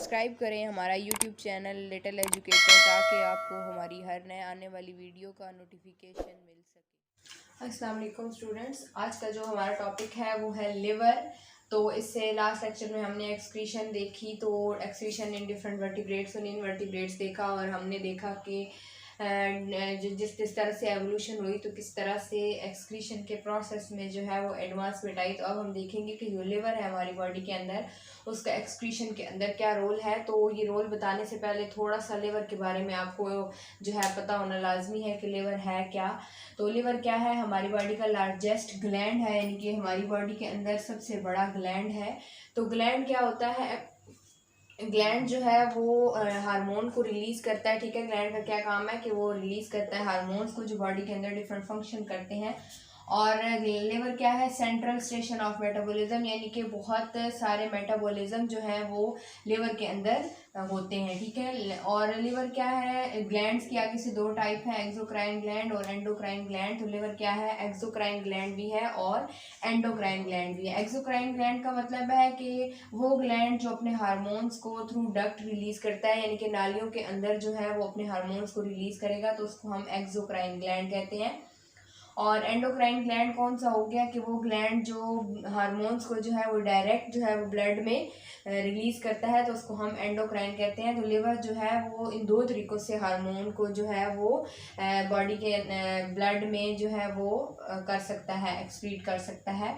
Subscribe करें हमारा YouTube channel little educator ताकि आपको हमारी हर नए आने वाली वीडियो का नोटिफिकेशन मिल सके। अस्सलाम वालेकुम स्टूडेंट्स, आज का जो हमारा टॉपिक है वो है लिवर। तो इससे लास्ट लेक्चर में हमने एक्सक्रीशन देखी, तो एक्सक्रीशन इन डिफरेंट वर्टिब्रेट्स और इनवर्टिब्रेट्स देखा और हमने देखा कि जिस तरह से एवोल्यूशन हुई तो किस तरह से एक्सक्रीशन के प्रोसेस में जो है वो एडवांसमेंट आई। तो अब हम देखेंगे कि जो लिवर है हमारी बॉडी के अंदर, उसका एक्सक्रीशन के अंदर क्या रोल है। तो ये रोल बताने से पहले थोड़ा सा लिवर के बारे में आपको जो है पता होना लाजमी है कि लिवर है क्या। तो लिवर क्या है, हमारी बॉडी का लार्जेस्ट ग्लैंड है, यानी कि हमारी बॉडी के अंदर सबसे बड़ा ग्लैंड है। तो ग्लैंड क्या होता है, ग्लैंड जो है वो हार्मोन को रिलीज करता है। ठीक है, ग्लैंड का क्या काम है कि वो रिलीज करता है हार्मोन्स को जो बॉडी के अंदर डिफरेंट फंक्शन करते हैं। और लिवर क्या है, सेंट्रल स्टेशन ऑफ मेटाबॉलिज्म, यानी कि बहुत सारे मेटाबॉलिज्म जो है वो लिवर के अंदर होते हैं। ठीक है, और लिवर क्या है, ग्लैंड्स की आगे से दो टाइप है, एक्सोक्राइन ग्लैंड और एंडोक्राइन ग्लैंड। तो लिवर क्या है, एक्सोक्राइन ग्लैंड भी है और एंडोक्राइन ग्लैंड भी है। एक्सोक्राइन ग्लैंड का मतलब है कि वो ग्लैंड जो अपने हार्मोन्स को थ्रू डक्ट रिलीज करता है, यानी कि नालियों के अंदर जो है वो अपने हार्मोन्स को रिलीज करेगा, तो उसको हम एक्सोक्राइन ग्लैंड कहते हैं। और एंडोक्राइन ग्लैंड कौन सा हो गया कि वो ग्लैंड जो हार्मोन्स को जो है वो डायरेक्ट जो है वो ब्लड में रिलीज करता है, तो उसको हम एंडोक्राइन कहते हैं। तो लिवर जो है वो इन दो तरीक़ों से हार्मोन को जो है वो बॉडी के ब्लड में जो है वो कर सकता है, एक्सक्रीट कर सकता है।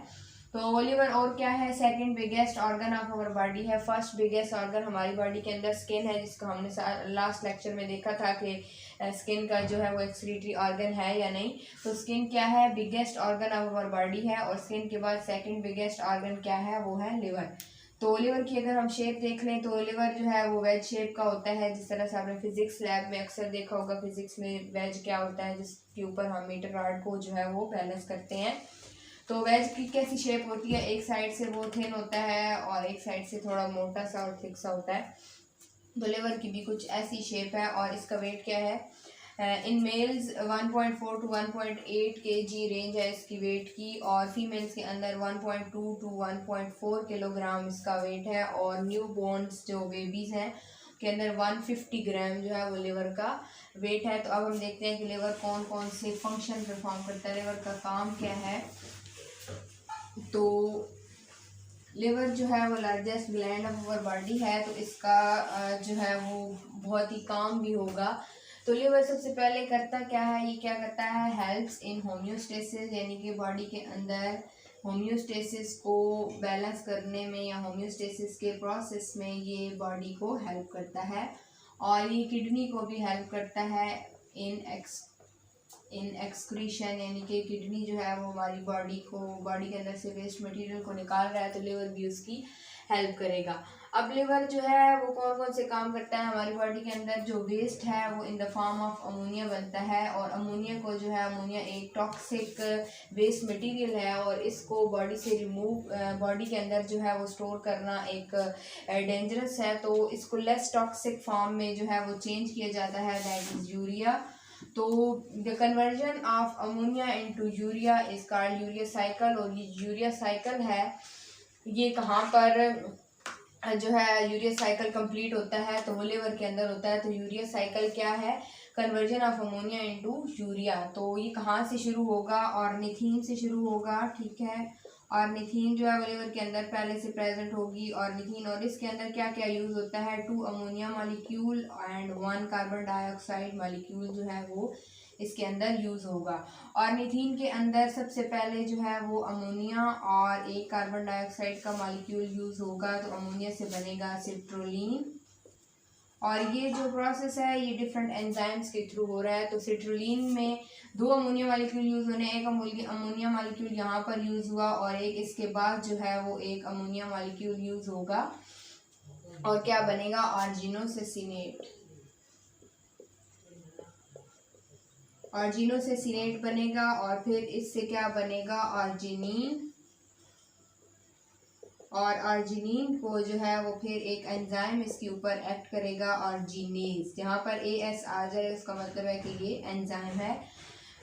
तो लिवर और क्या है, second biggest organ of our body है। फर्स्ट बिगेस्ट ऑर्गन हमारी बॉडी के अंदर स्किन है, जिसको हमने लास्ट लेक्चर में देखा था कि स्किन का जो है वो एक्सक्रीटरी ऑर्गन है या नहीं। तो स्किन क्या है, biggest organ of our body है, और स्किन के बाद सेकंड बिगेस्ट ऑर्गन क्या है, वो है लिवर। तो लिवर की अगर हम शेप देख लें तो लिवर जो है वो वेज शेप का होता है, जिस तरह से आपने फिजिक्स लैब में अक्सर देखा होगा। फिजिक्स में वेज क्या होता है, जिसके ऊपर हम मीटर रॉड को जो है वो बैलेंस करते हैं। तो वेज की कैसी शेप होती है, एक साइड से वो थिन होता है और एक साइड से थोड़ा मोटा सा और थिक सा होता है। तो लिवर की भी कुछ ऐसी शेप है। और इसका वेट क्या है, in males 1.4 to 1.8 kg range है इसकी वेट की, और फीमेल्स के अंदर 1.2 to 1.4 किलोग्राम इसका वेट है। और न्यू बोर्न्स जो बेबीज़ हैं के अंदर 150 ग्राम जो है वो लिवर का वेट है। तो अब हम देखते हैं कि लिवर कौन कौन से फंक्शन परफॉर्म करता है, लिवर का काम क्या है। तो लिवर जो है वो largest gland of our body है, तो इसका जो है वो बहुत ही काम भी होगा। तो लिवर सबसे पहले करता क्या है, ये क्या करता है, हेल्प्स इन होम्योस्टेसिस, यानी कि बॉडी के अंदर होम्योस्टेसिस को बैलेंस करने में या होम्योस्टेसिस के प्रोसेस में ये बॉडी को हेल्प करता है। और ये किडनी को भी हेल्प करता है इन एक्सक्रीशन, यानी कि किडनी जो है वो हमारी बॉडी के अंदर से वेस्ट मटेरियल को निकाल रहा है, तो लिवर भी उसकी हेल्प करेगा। अब लिवर जो है वो कौन कौन से काम करता है, हमारी बॉडी के अंदर जो वेस्ट है वो in the form of ammonia बनता है, और अमोनिया को जो है, अमोनिया एक टॉक्सिक वेस्ट मटेरियल है, और इसको बॉडी से रिमूव, बॉडी के अंदर जो है वो स्टोर करना एक डेंजरस है। तो इसको लेस टॉक्सिक फॉर्म में जो है वो चेंज किया जाता है, दैट इज यूरिया। तो the conversion of ammonia into urea is called urea cycle, और ये यूरिया साइकिल है, ये कहाँ पर जो है यूरिया साइकिल कंप्लीट होता है, तो वो लिवर के अंदर होता है। तो यूरिया साइकिल क्या है, conversion of ammonia into urea. तो ये कहाँ से शुरू होगा, और निथीन से शुरू होगा। ठीक है, और निथीन जो है वो लिवर के अंदर पहले से प्रेजेंट होगी, और निथीन, और इसके अंदर क्या क्या यूज होता है, 2 ammonia molecule and 1 carbon dioxide molecule जो है वो इसके अंदर यूज होगा। और निथीन के अंदर सबसे पहले जो है वो अमोनिया और एक कार्बन डाइऑक्साइड का मॉलिक्यूल यूज होगा, तो अमोनिया से बनेगा सिट्रोलिन। और ये जो प्रोसेस है ये डिफरेंट एंजाइम्स के थ्रू हो रहा है। तो सिट्रोलिन में 2 अमोनिया मॉलिक्यूल यूज होने, एक अमोनिया मॉलिक्यूल यहाँ पर यूज हुआ, और एक इसके बाद जो है वो एक अमोनिया मॉलिक्यूल यूज होगा, और क्या बनेगा, आर्जिनोसेसिनेट। आर्जिनोसेसिनेट बनेगा, और फिर इससे क्या बनेगा, आर्जिनिन। और आर्जिनिन को जो है वो फिर एक एंजाइम इसके ऊपर एक्ट करेगा, आर्जिनेज। जहाँ पर AS आ जाए उसका मतलब है कि ये एंजाइम है।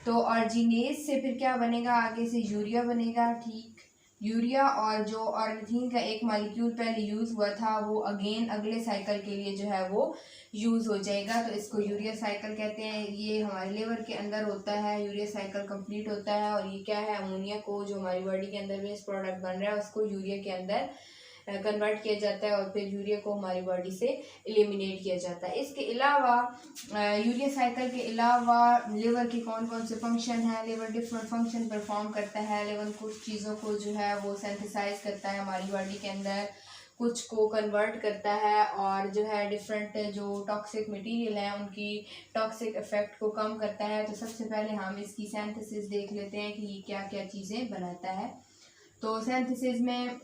तो आर्जिनेज से फिर क्या बनेगा, आगे से यूरिया बनेगा। ठीक, यूरिया और जो ऑर्निथीन का एक मॉलिक्यूल पहले यूज़ हुआ था वो अगेन अगले साइकिल के लिए जो है वो यूज़ हो जाएगा, तो इसको यूरिया साइकिल कहते हैं। ये हमारे लिवर के अंदर होता है, यूरिया साइकिल कंप्लीट होता है और ये क्या है, अमोनिया को जो हमारी बॉडी के अंदर वेस्ट प्रोडक्ट बन रहा है उसको यूरिया के अंदर कन्वर्ट किया जाता है और फिर यूरिया को हमारी बॉडी से एलिमिनेट किया जाता है। इसके अलावा यूरिया साइकिल के अलावा लिवर के कौन कौन से फंक्शन हैं, लिवर डिफरेंट फंक्शन परफॉर्म करता है। लिवर कुछ चीज़ों को जो है वो सिंथेसाइज करता है हमारी बॉडी के अंदर, कुछ को कन्वर्ट करता है और जो है डिफरेंट जो टॉक्सिक मटेरियल हैं उनकी टॉक्सिक इफेक्ट को कम करता है। तो सबसे पहले हम इसकी सिंथेसिस देख लेते हैं कि ये क्या क्या चीज़ें बनाता है। तो सिंथेसिस में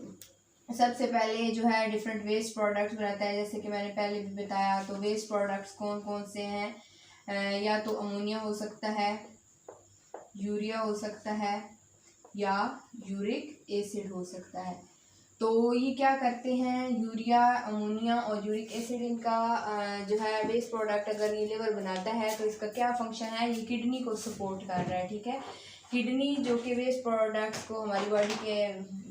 सबसे पहले जो है डिफरेंट वेस्ट प्रोडक्ट्स बनाता है, जैसे कि मैंने पहले भी बताया। तो वेस्ट प्रोडक्ट्स कौन कौन से हैं, या तो अमोनिया हो सकता है, यूरिया हो सकता है या यूरिक एसिड हो सकता है। तो ये क्या करते हैं, यूरिया, अमोनिया और यूरिक एसिड, इनका जो है वेस्ट प्रोडक्ट अगर ये लिवर बनाता है तो इसका क्या फंक्शन है, ये किडनी को सपोर्ट कर रहा है, ठीक है। किडनी जो कि वेस्ट प्रोडक्ट्स को हमारी बॉडी के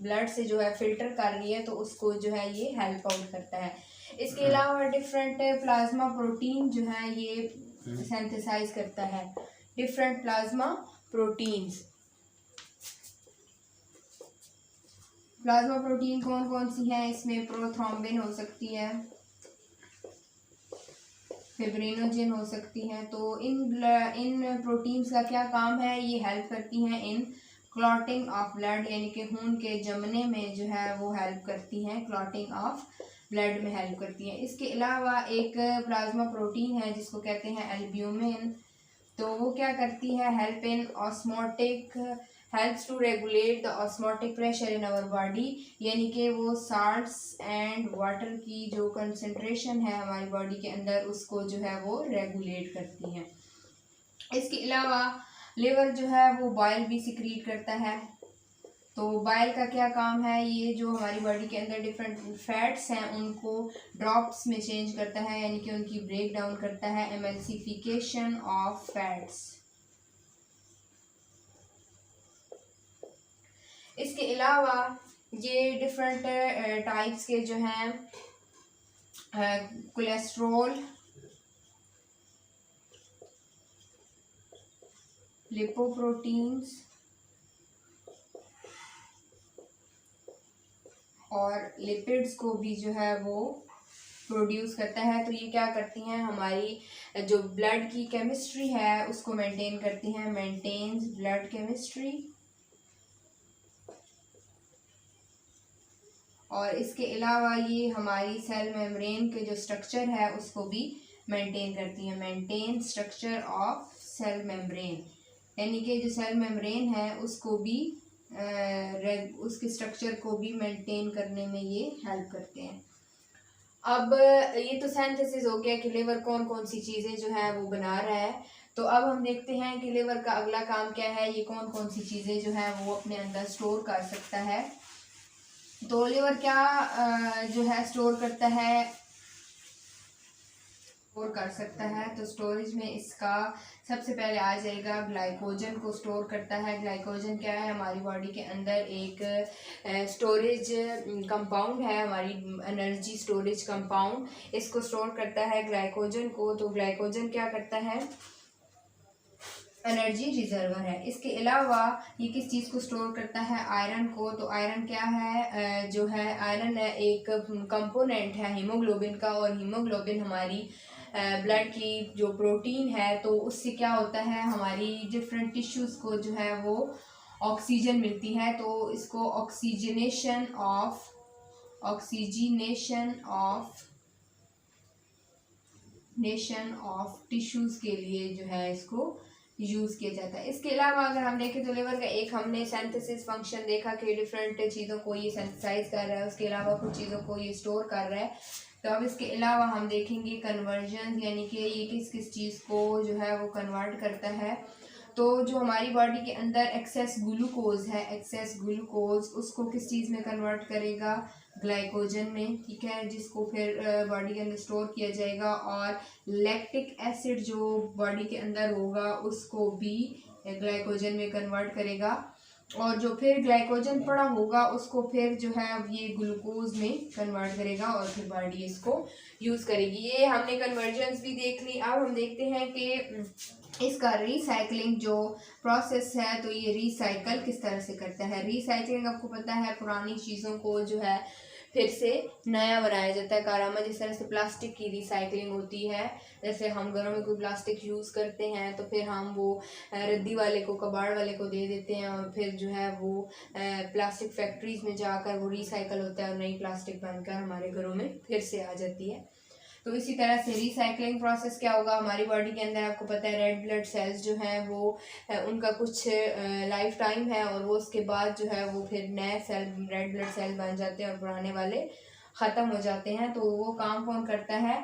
ब्लड से जो है फिल्टर कर रही है, तो उसको जो है ये हेल्प आउट करता है। इसके अलावा डिफरेंट प्लाज्मा प्रोटीन जो है ये सिंथेसाइज करता है, different plasma proteins. Plasma protein कौन कौन सी हैं, इसमें प्रोथ्रोम्बिन हो सकती है, फिब्रिनोजेन हो सकती हैं। तो इन प्रोटीन्स का क्या काम है, ये हेल्प करती हैं इन क्लॉटिंग ऑफ ब्लड, यानी कि खून के जमने में जो है वो हेल्प करती हैं, क्लॉटिंग ऑफ ब्लड में हेल्प करती हैं। इसके अलावा एक प्लाज्मा प्रोटीन है जिसको कहते हैं एल्ब्यूमिन। तो वो क्या करती है, help in osmotic, helps to regulate the osmotic pressure in our body, यानी कि वो साल्ट्स एंड वाटर की जो कंसंट्रेशन है हमारी बॉडी के अंदर उसको जो है वो रेगुलेट करती हैं। इसके अलावा लिवर जो है वो बाइल भी सिक्रीट करता है। तो बाइल का क्या काम है, ये जो हमारी बॉडी के अंदर डिफरेंट फैट्स हैं उनको ड्रॉप्स में चेंज करता है, यानी कि उनकी ब्रेक डाउन करता है, एमल्सिफिकेशन ऑफ फैट्स। इसके अलावा ये डिफरेंट टाइप्स के जो हैं कोलेस्ट्रॉल, लिपोप्रोटीन्स और लिपिड्स को भी जो है वो प्रोड्यूस करता है। तो ये क्या करती हैं, हमारी जो ब्लड की केमिस्ट्री है उसको मेंटेन करती हैं, मेंटेन्स ब्लड केमिस्ट्री। और इसके अलावा ये हमारी सेल मेम्ब्रेन के जो स्ट्रक्चर है उसको भी मेंटेन करती है, maintain structure of cell membrane, यानी कि जो सेल मेम्ब्रेन है उसको भी उसके स्ट्रक्चर को भी मेंटेन करने में ये हेल्प करते हैं। अब ये तो सिंथेसिस हो गया कि लिवर कौन कौन सी चीज़ें जो है वो बना रहा है। तो अब हम देखते हैं कि लिवर का अगला काम क्या है, ये कौन कौन सी चीज़ें जो है वो अपने अंदर स्टोर कर सकता है। तो लिवर क्या जो है स्टोर करता है, स्टोर कर सकता है। तो स्टोरेज में इसका सबसे पहले आ जाएगा ग्लाइकोजन को स्टोर करता है। ग्लाइकोजन क्या है, हमारी बॉडी के अंदर एक स्टोरेज कंपाउंड है, हमारी एनर्जी स्टोरेज कंपाउंड, इसको स्टोर करता है ग्लाइकोजन को। तो ग्लाइकोजन क्या करता है, एनर्जी रिजर्वर है। इसके अलावा ये किस चीज़ को स्टोर करता है, आयरन को। तो आयरन क्या है, जो है आयरन एक कंपोनेंट है हीमोग्लोबिन का, और हीमोग्लोबिन हमारी ब्लड की जो प्रोटीन है, तो उससे क्या होता है, हमारी डिफरेंट टिश्यूज़ को जो है वो ऑक्सीजन मिलती है। तो इसको ऑक्सीजनेशन ऑफ टिश्यूज़ के लिए जो है इसको यूज़ किया जाता है। इसके अलावा अगर हम देखें तो लिवर का एक हमने सिंथेसिस फंक्शन देखा कि डिफरेंट चीज़ों को ये सिंथेसाइज कर रहा है, उसके अलावा कुछ चीज़ों को ये स्टोर कर रहा है। तो अब इसके अलावा हम देखेंगे कन्वर्जन, यानी कि ये किस किस चीज़ को जो है वो कन्वर्ट करता है। तो जो हमारी बॉडी के अंदर एक्सेस ग्लूकोज है, एक्सेस ग्लूकोज उसको किस चीज़ में कन्वर्ट करेगा, ग्लाइकोजन में, ठीक है, जिसको फिर बॉडी के अंदर स्टोर किया जाएगा। और लैक्टिक एसिड जो बॉडी के अंदर होगा उसको भी ग्लाइकोजन में कन्वर्ट करेगा। और जो फिर ग्लाइकोजन पड़ा होगा उसको फिर जो है ये ग्लूकोज में कन्वर्ट करेगा और फिर बॉडी इसको यूज़ करेगी। ये हमने कन्वर्जन्स भी देख ली। अब हम देखते हैं कि इसका रिसाइकलिंग जो प्रोसेस है, तो ये रिसाइकल किस तरह से करता है। रिसाइकलिंग आपको पता है पुरानी चीज़ों को जो है फिर से नया बनाया जाता है कारखाना। जिस तरह से प्लास्टिक की रिसाइकलिंग होती है, जैसे हम घरों में कोई प्लास्टिक यूज़ करते हैं तो फिर हम वो रद्दी वाले को, कबाड़ वाले को दे देते हैं और फिर जो है वो प्लास्टिक फैक्ट्रीज में जाकर वो रिसाइकल होता है और नई प्लास्टिक बनकर हमारे घरों में फिर से आ जाती है। तो इसी तरह से रिसाइकलिंग प्रोसेस क्या होगा हमारी बॉडी के अंदर, आपको पता है रेड ब्लड सेल्स जो हैं वो उनका कुछ लाइफ टाइम है और वो उसके बाद जो है वो फिर नए सेल, रेड ब्लड सेल बन जाते हैं और पुराने वाले ख़त्म हो जाते हैं। तो वो काम कौन करता है,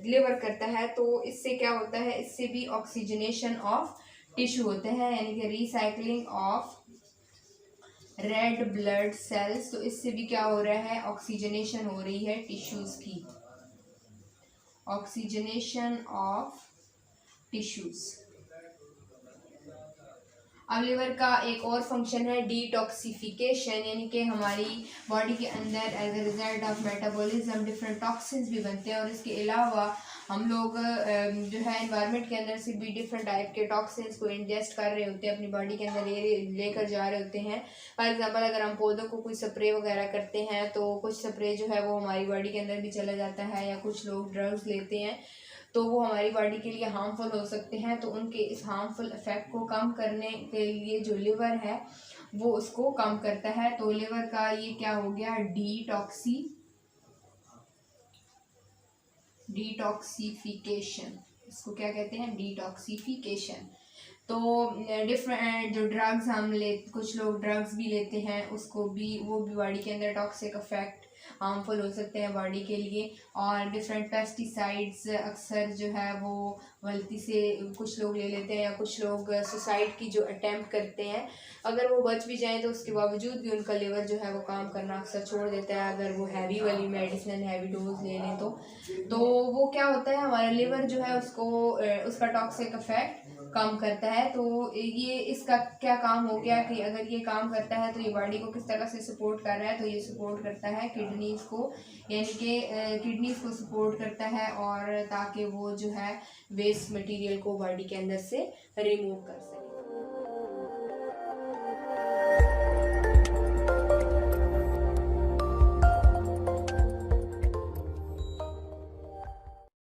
लिवर करता है। तो इससे क्या होता है, इससे भी ऑक्सीजनेशन ऑफ टिश्यू होते हैं, यानी कि recycling of red blood cells. तो इससे भी क्या हो रहा है, ऑक्सीजनेशन हो रही है टिश्यूज की, ऑक्सीजनेशन ऑफ टिश्यूज। अब लिवर का एक और फंक्शन है डिटॉक्सिफिकेशन, यानी कि हमारी बॉडी के अंदर as a result of metabolism different toxins भी बनते हैं और इसके अलावा हम लोग जो है एनवायरनमेंट के अंदर से भी डिफरेंट टाइप के टॉक्सिन्स को इंजेस्ट कर रहे होते हैं, अपनी बॉडी के अंदर लेकर जा रहे होते हैं। फॉर एग्जांपल अगर हम पौधों को कोई स्प्रे वगैरह करते हैं तो कुछ स्प्रे जो है वो हमारी बॉडी के अंदर भी चला जाता है, या कुछ लोग ड्रग्स लेते हैं तो वो हमारी बॉडी के लिए हार्मफुल हो सकते हैं। तो उनके इस हार्मफुल इफेक्ट को कम करने के लिए जो लिवर है वो उसको कम करता है। तो लिवर का ये क्या हो गया, डिटॉक्सिफिकेशन, इसको क्या कहते हैं, डिटॉक्सिफिकेशन। तो डिफरेंट जो ड्रग्स हम कुछ लोग ड्रग्स भी लेते हैं उसको भी, वो भी बॉडी के अंदर टॉक्सिक इफेक्ट हार्मफुल हो सकते हैं बॉडी के लिए। और डिफरेंट पेस्टिसाइड्स अक्सर जो है वो गलती से कुछ लोग ले लेते हैं, या कुछ लोग सुसाइड की जो अटेम्प्ट करते हैं, अगर वो बच भी जाएं तो उसके बावजूद भी उनका लिवर जो है वो काम करना अक्सर छोड़ देता है, अगर वो हैवी वाली मेडिसिन, हैवी डोज ले लें तो वो क्या होता है, हमारा लिवर जो है उसको उसका टॉक्सिक इफेक्ट काम करता है। तो ये इसका क्या काम हो गया कि अगर ये काम करता है तो ये बॉडी को किस तरह से सपोर्ट कर रहा है, तो ये सपोर्ट करता है किडनीज को, यानी कि किडनीज को सपोर्ट करता है, और ताकि वो जो है वेस्ट मटेरियल को बॉडी के अंदर से रिमूव कर सके।